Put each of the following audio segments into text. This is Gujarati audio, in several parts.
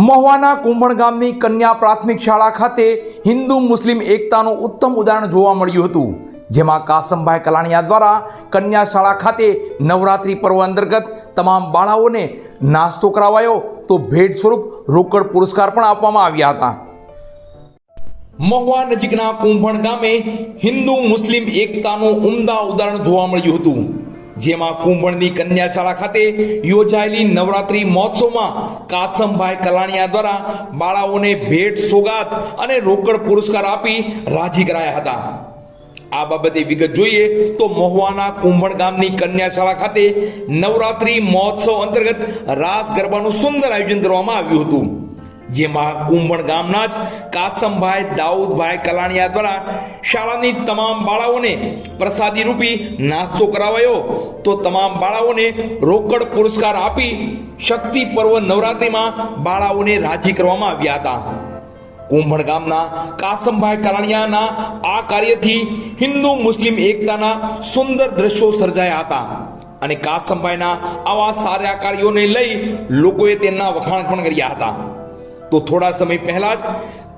મહુવાના કુંભણ ગામની કન્યા પ્રાથમિક શાળા ખાતે હિન્દુ મુસ્લિમ એકતાનું ઉત્તમ ઉદાહરણ જોવા મળ્યું હતું, જેમાં કાસમભાઈ કલાણીયા દ્વારા કન્યા શાળા ખાતે નવરાત્રિ પર્વ અંતર્ગત તમામ બાળાઓને નાસ્તો કરાવાયો તો ભેટ સ્વરૂપ રોકડ પુરસ્કાર પણ આપવામાં આવ્યા હતા. મહુવા નજીકના કુંભણ ગામે હિન્દુ મુસ્લિમ એકતાનું ઉમદા ઉદાહરણ જોવા મળ્યું હતું, જેમાં કુંભણની કન્યા શાળા ખાતે યોજાયેલી નવરાત્રી મહોત્સવમાં કાસમભાઈ કલાણીયા દ્વારા બાળાઓને ભેટ સોગાદ અને રોકડ પુરસ્કાર આપી રાજી કરાયા હતા. આ બાબતે વિગત જોઈએ તો મહુવાના કુંભણ ગામની કન્યા શાળા ખાતે નવરાત્રી મહોત્સવ અંતર્ગત રાસ ગરબાનું સુંદર આયોજન કરવામાં આવ્યું હતું, જેમાં કુંભણ ગામના જ કાસમભાઈ દાઉદભાઈ કલાણીયા દ્વારા શાળાની તમામ બાળાઓને પ્રસાદી રૂપી નાસ્તો કરાવાયો તો તમામ બાળાઓને રોકડ પુરસ્કાર આપી શક્તિ પર્વ નવરાત્રિમાં બાળાઓને રાજી કરવામાં આવ્યા હતા. કુંભણ ગામના કાસમભાઈ કલાણીયાના આ કાર્યથી હિન્દુ મુસ્લિમ એકતાના સુંદર દ્રશ્યો સર્જાયા હતા અને કાસમભાઈના આવા સારા કાર્યોને લઈ લોકોએ તેમના વખાણ પણ કર્યા હતા. તો થોડા સમય પહેલા જ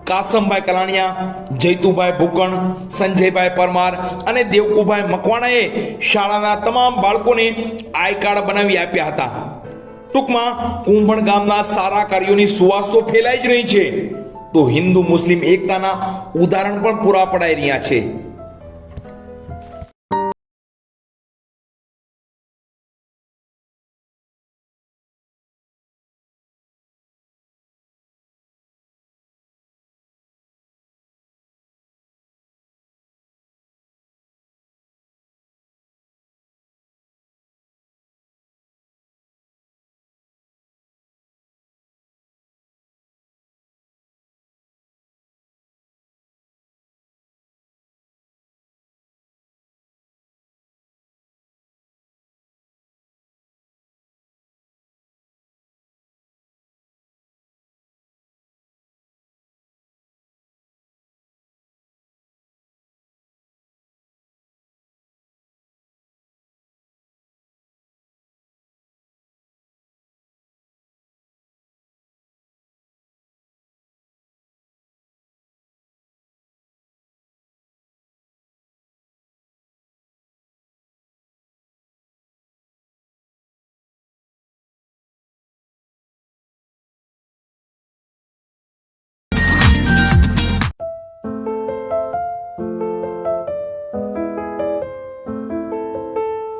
કાસમભાઈ કલાણીયા, જયતુભાઈ ભૂકણ, સંજયભાઈ પરમાર અને દેવકુભાઈ મકવાણાએ શાળાના તમામ બાળકોને આઈ કાર્ડ બનાવી આપ્યા હતા. ટૂંકમાં કુંભણ ગામના સારા કાર્યોની સુવાસ તો ફેલાઈ જ રહી છે, તો હિન્દુ મુસ્લિમ એકતાના ઉદાહરણ પણ પૂરા પડાઈ રહ્યા છે.